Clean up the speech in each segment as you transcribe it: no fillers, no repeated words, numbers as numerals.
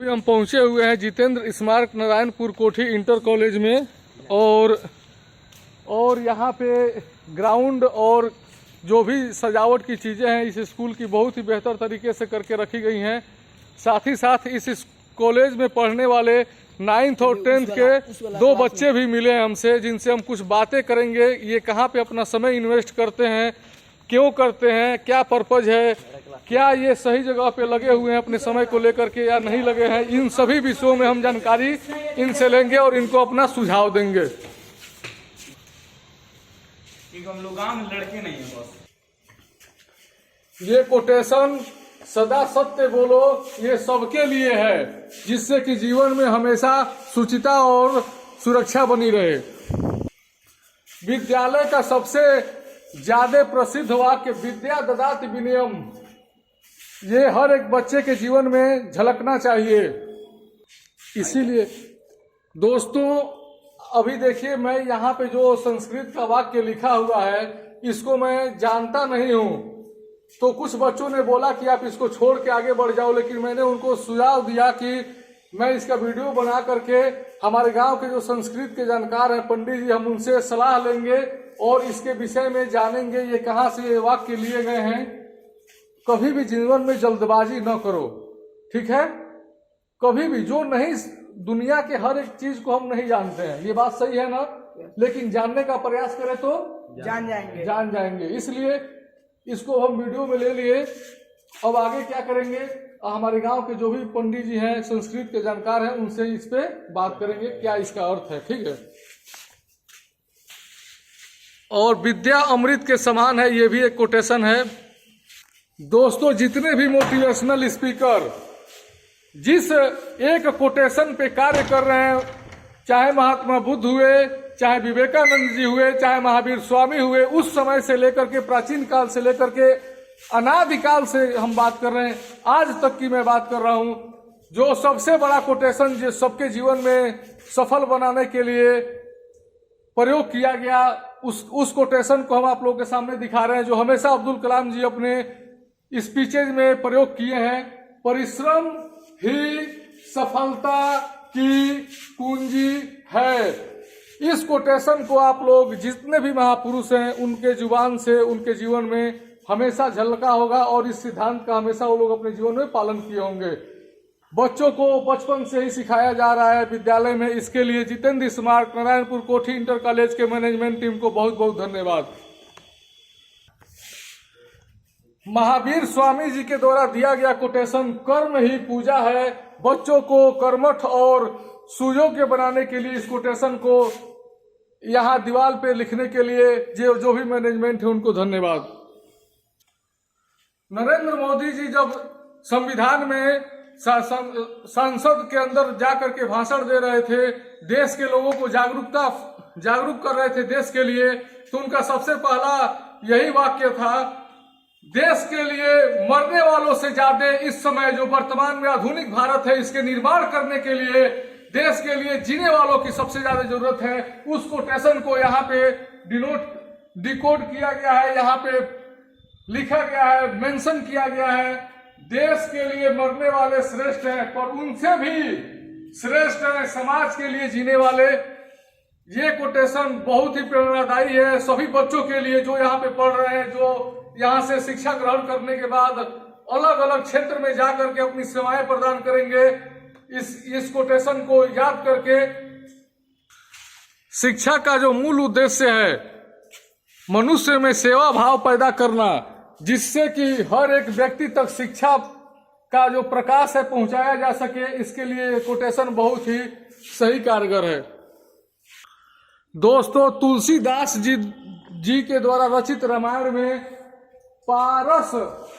हम पहुंचे हुए हैं जितेंद्र स्मारक नारायणपुर कोठी इंटर कॉलेज में और यहाँ पे ग्राउंड और जो भी सजावट की चीज़ें हैं इस स्कूल की बहुत ही बेहतर तरीके से करके रखी गई हैं। साथ ही साथ इस कॉलेज में पढ़ने वाले 9th और 10th के 2 बच्चे भी मिले हैं हमसे, जिनसे हम कुछ बातें करेंगे। ये कहाँ पे अपना समय इन्वेस्ट करते हैं, क्यों करते हैं, क्या पर्पज है, क्या ये सही जगह पे लगे हुए हैं अपने समय को लेकर के या नहीं लगे हैं, इन सभी विषयों में हम जानकारी इनसे लेंगे और इनको अपना सुझाव देंगे। हम लोग गाँव में लड़के नहीं है बस। ये कोटेशन सदा सत्य बोलो ये सबके लिए है, जिससे कि जीवन में हमेशा शुचिता और सुरक्षा बनी रहे। विद्यालय का सबसे ज्यादा प्रसिद्ध वाक्य विद्या ददाति विनयम, ये हर एक बच्चे के जीवन में झलकना चाहिए। इसीलिए दोस्तों अभी देखिए, मैं यहाँ पे जो संस्कृत का वाक्य लिखा हुआ है इसको मैं जानता नहीं हूँ, तो कुछ बच्चों ने बोला कि आप इसको छोड़ के आगे बढ़ जाओ, लेकिन मैंने उनको सुझाव दिया कि मैं इसका वीडियो बना करके हमारे गांव के जो संस्कृत के जानकार हैं पंडित जी, हम उनसे सलाह लेंगे और इसके विषय में जानेंगे ये कहाँ से ये वाक्य लिए गए हैं। कभी भी जीवन में जल्दबाजी न करो, ठीक है? कभी भी जो नहीं, दुनिया के हर एक चीज को हम नहीं जानते हैं, ये बात सही है ना, लेकिन जानने का प्रयास करें तो जान जाएंगे। इसलिए इसको हम वीडियो में ले लिए। अब आगे क्या करेंगे, हमारे गांव के जो भी पंडित जी हैं, संस्कृत के जानकार हैं, उनसे इस पे बात करेंगे क्या इसका अर्थ है, ठीक है? और विद्या अमृत के समान है, ये भी एक कोटेशन है। दोस्तों जितने भी मोटिवेशनल स्पीकर जिस एक कोटेशन पे कार्य कर रहे हैं, चाहे महात्मा बुद्ध हुए, चाहे विवेकानंद जी हुए, चाहे महावीर स्वामी हुए, उस समय से लेकर के प्राचीन काल से लेकर के अनादिकाल से हम बात कर रहे हैं, आज तक की मैं बात कर रहा हूं। जो सबसे बड़ा कोटेशन जो सबके जीवन में सफल बनाने के लिए प्रयोग किया गया, उस कोटेशन को हम आप लोगों के सामने दिखा रहे हैं, जो हमेशा अब्दुल कलाम जी अपने स्पीचेज में प्रयोग किए हैं। परिश्रम ही सफलता की कुंजी है। इस कोटेशन को आप लोग जितने भी महापुरुष हैं उनके जुबान से उनके जीवन में हमेशा झलका होगा और इस सिद्धांत का हमेशा वो लोग अपने जीवन में पालन किए होंगे। बच्चों को बचपन से ही सिखाया जा रहा है विद्यालय में। इसके लिए जितेंद्र स्मारक नारायणपुर कोठी इंटर कॉलेज के मैनेजमेंट टीम को बहुत बहुत धन्यवाद। महावीर स्वामी जी के द्वारा दिया गया कोटेशन कर्म ही पूजा है। बच्चों को कर्मठ और सुयोग्य बनाने के लिए इस कोटेशन को यहाँ दीवार पे लिखने के लिए जो भी मैनेजमेंट है उनको धन्यवाद। नरेंद्र मोदी जी जब संविधान में संसद के अंदर जाकर के भाषण दे रहे थे, देश के लोगों को जागरूक कर रहे थे देश के लिए, तो उनका सबसे पहला यही वाक्य था, देश के लिए मरने वालों से ज्यादा इस समय जो वर्तमान में आधुनिक भारत है इसके निर्माण करने के लिए देश के लिए जीने वालों की सबसे ज्यादा जरूरत है। उस कोटेशन को यहाँ पे डिकोड किया गया है, यहाँ पे लिखा गया है, मेंशन किया गया है। देश के लिए मरने वाले श्रेष्ठ हैं, पर उनसे भी श्रेष्ठ है समाज के लिए जीने वाले। ये कोटेशन बहुत ही प्रेरणादायी है सभी बच्चों के लिए जो यहाँ पे पढ़ रहे हैं, जो यहाँ से शिक्षा ग्रहण करने के बाद अलग अलग क्षेत्र में जाकर के अपनी सेवाएं प्रदान करेंगे। इस कोटेशन को याद करके शिक्षा का जो मूल उद्देश्य है मनुष्य में सेवा भाव पैदा करना, जिससे कि हर एक व्यक्ति तक शिक्षा का जो प्रकाश है पहुंचाया जा सके, इसके लिए कोटेशन बहुत ही सही कारगर है। दोस्तों तुलसीदास जी के द्वारा रचित रामायण में पारस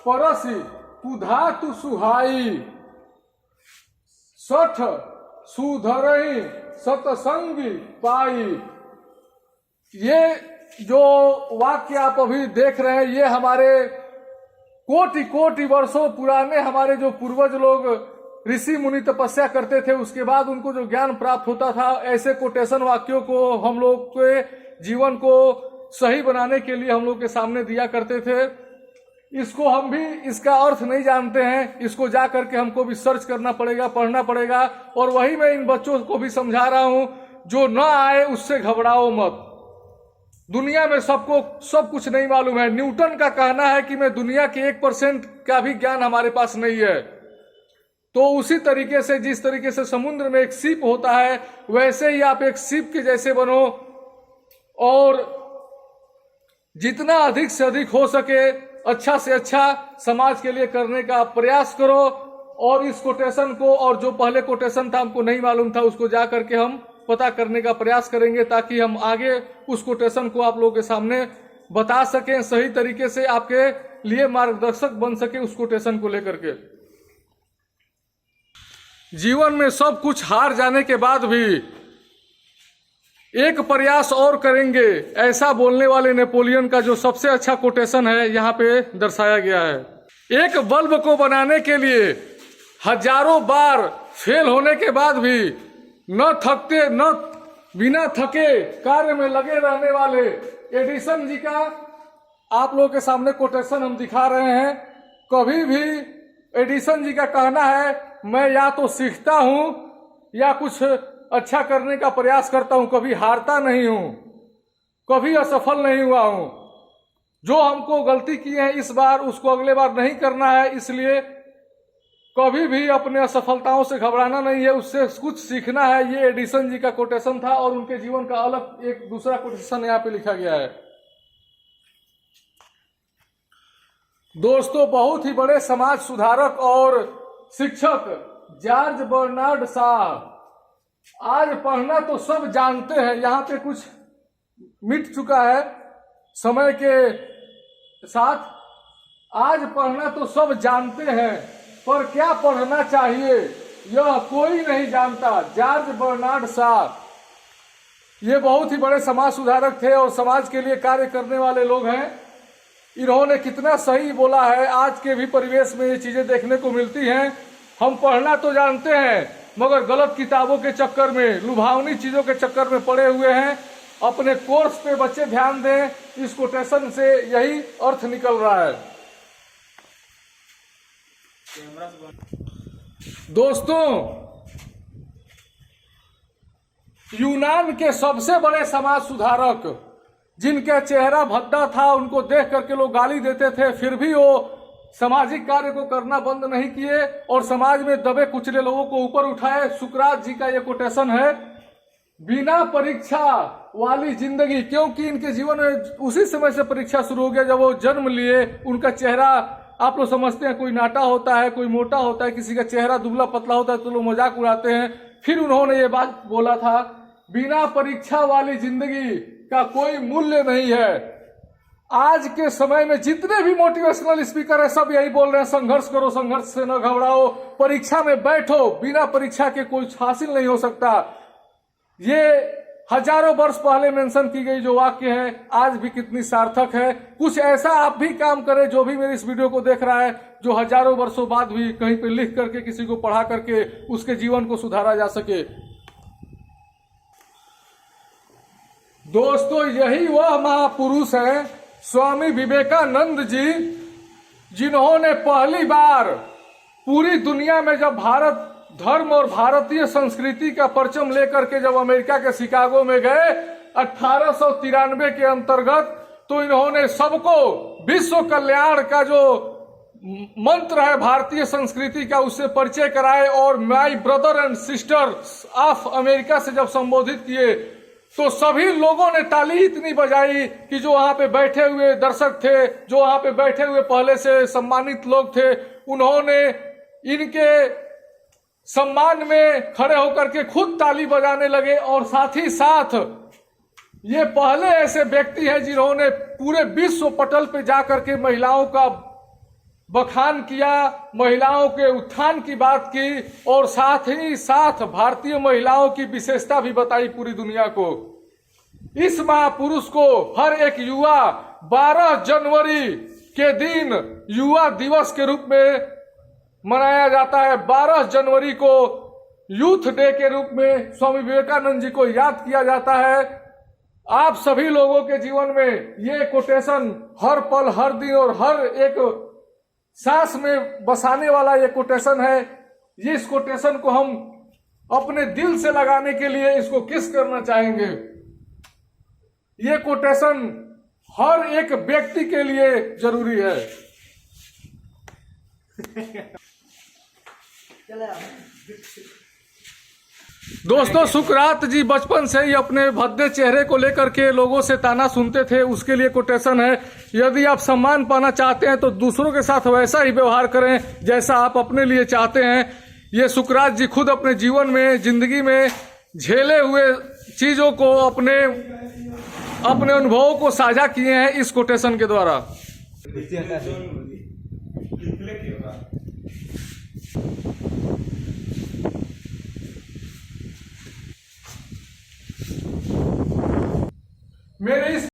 परसी कुधातु सुहाई सठ सुधरई सतसंगी पाई, ये जो वाक्य आप अभी देख रहे हैं ये हमारे कोटि कोटि वर्षों पुराने हमारे जो पूर्वज लोग ऋषि मुनि तपस्या करते थे, उसके बाद उनको जो ज्ञान प्राप्त होता था, ऐसे कोटेशन वाक्यों को हम लोग के जीवन को सही बनाने के लिए हम लोग के सामने दिया करते थे। इसको हम भी इसका अर्थ नहीं जानते हैं, इसको जा करके हमको भी सर्च करना पड़ेगा, पढ़ना पड़ेगा। और वही मैं इन बच्चों को भी समझा रहा हूं, जो न आए उससे घबराओ मत। दुनिया में सबको सब कुछ नहीं मालूम है। न्यूटन का कहना है कि मैं दुनिया के 1% का भी ज्ञान हमारे पास नहीं है। तो उसी तरीके से, जिस तरीके से समुद्र में एक सीप होता है, वैसे ही आप एक सीप के जैसे बनो और जितना अधिक से अधिक हो सके अच्छा से अच्छा समाज के लिए करने का प्रयास करो। और इस कोटेशन को, और जो पहले कोटेशन था हमको नहीं मालूम था, उसको जा करके हम पता करने का प्रयास करेंगे, ताकि हम आगे उस कोटेशन को आप लोगों के सामने बता सकें, सही तरीके से आपके लिए मार्गदर्शक बन सके उस कोटेशन को लेकर के। जीवन में सब कुछ हार जाने के बाद भी एक प्रयास और करेंगे, ऐसा बोलने वाले नेपोलियन का जो सबसे अच्छा कोटेशन है यहाँ पे दर्शाया गया है। एक बल्ब को बनाने के लिए हजारों बार फेल होने के बाद भी न थकते, न बिना थके कार्य में लगे रहने वाले एडिसन जी का आप लोगों के सामने कोटेशन हम दिखा रहे हैं। कभी भी एडिसन जी का कहना है, मैं या तो सीखता हूं या कुछ अच्छा करने का प्रयास करता हूं, कभी हारता नहीं हूं, कभी असफल नहीं हुआ हूं। जो हमको गलती की है इस बार, उसको अगले बार नहीं करना है। इसलिए कभी भी अपने असफलताओं से घबराना नहीं है, उससे कुछ सीखना है। ये एडिसन जी का कोटेशन था और उनके जीवन का अलग एक दूसरा कोटेशन यहाँ पे लिखा गया है। दोस्तों, बहुत ही बड़े समाज सुधारक और शिक्षक जॉर्ज बर्नार्ड शॉ, आज पढ़ना तो सब जानते हैं, यहाँ पे कुछ मिट चुका है समय के साथ। आज पढ़ना तो सब जानते हैं, पर क्या पढ़ना चाहिए यह कोई नहीं जानता। जॉर्ज बर्नार्ड शॉ ये बहुत ही बड़े समाज सुधारक थे और समाज के लिए कार्य करने वाले लोग हैं। इन्होंने कितना सही बोला है। आज के भी परिवेश में ये चीजें देखने को मिलती हैं। हम पढ़ना तो जानते हैं, मगर गलत किताबों के चक्कर में, लुभावनी चीजों के चक्कर में पड़े हुए हैं। अपने कोर्स पे बच्चे ध्यान दें, इस कोटेशन से यही अर्थ निकल रहा है। दोस्तों, यूनान के सबसे बड़े समाज सुधारक, जिनका चेहरा भद्दा था, उनको देख करके लोग गाली देते थे, फिर भी वो सामाजिक कार्य को करना बंद नहीं किए और समाज में दबे कुचले लोगों को ऊपर उठाए। सुकरात जी का ये कोटेशन है, बिना परीक्षा वाली जिंदगी। क्योंकि इनके जीवन में उसी समय से परीक्षा शुरू हो गया जब वो जन्म लिए। उनका चेहरा आप लोग समझते हैं, कोई नाटा होता है, कोई मोटा होता है, किसी का चेहरा दुबला पतला होता है तो लोग मजाक उड़ाते हैं। फिर उन्होंने ये बात बोला था, बिना परीक्षा वाली जिंदगी का कोई मूल्य नहीं है। आज के समय में जितने भी मोटिवेशनल स्पीकर है, सब यही बोल रहे हैं, संघर्ष करो, संघर्ष से न घबराओ, परीक्षा में बैठो, बिना परीक्षा के कुछ हासिल नहीं हो सकता। ये हजारों वर्ष पहले मेंशन की गई जो वाक्य है, आज भी कितनी सार्थक है। कुछ ऐसा आप भी काम करें, जो भी मेरी इस वीडियो को देख रहा है, जो हजारों वर्षों बाद भी कहीं पे लिख करके किसी को पढ़ा करके उसके जीवन को सुधारा जा सके। दोस्तों, यही वह महापुरुष है, स्वामी विवेकानंद जी, जिन्होंने पहली बार पूरी दुनिया में जब भारत धर्म और भारतीय संस्कृति का परचम लेकर के जब अमेरिका के शिकागो में गए 1893 के अंतर्गत, तो इन्होंने सबको विश्व कल्याण का जो मंत्र है भारतीय संस्कृति का, उससे परिचय कराए। और my brother and sisters of America से जब संबोधित किए तो सभी लोगों ने ताली इतनी बजाई कि जो वहां पे बैठे हुए दर्शक थे, जो वहां पे बैठे हुए पहले से सम्मानित लोग थे, उन्होंने इनके सम्मान में खड़े होकर के खुद ताली बजाने लगे। और साथ ही साथ ये पहले ऐसे व्यक्ति हैं जिन्होंने पूरे विश्व पटल पे जाकर के महिलाओं का बखान किया, महिलाओं के उत्थान की बात की, और साथ ही साथ भारतीय महिलाओं की विशेषता भी बताई पूरी दुनिया को। इस महापुरुष को हर एक युवा 12 जनवरी के दिन युवा दिवस के रूप में मनाया जाता है। 12 जनवरी को यूथ डे के रूप में स्वामी विवेकानंद जी को याद किया जाता है। आप सभी लोगों के जीवन में ये कोटेशन हर पल, हर दिन और हर एक सांस में बसाने वाला ये कोटेशन है। इस कोटेशन को हम अपने दिल से लगाने के लिए इसको किस करना चाहेंगे। ये कोटेशन हर एक व्यक्ति के लिए जरूरी है। दोस्तों, सुकरात जी बचपन से ही अपने भद्दे चेहरे को लेकर के लोगों से ताना सुनते थे, उसके लिए कोटेशन है। यदि आप सम्मान पाना चाहते हैं तो दूसरों के साथ वैसा ही व्यवहार करें जैसा आप अपने लिए चाहते हैं। ये सुकरात जी खुद अपने जीवन में, जिंदगी में झेले हुए चीजों को, अपने अनुभवों को साझा किए हैं इस कोटेशन के द्वारा। मेरे इस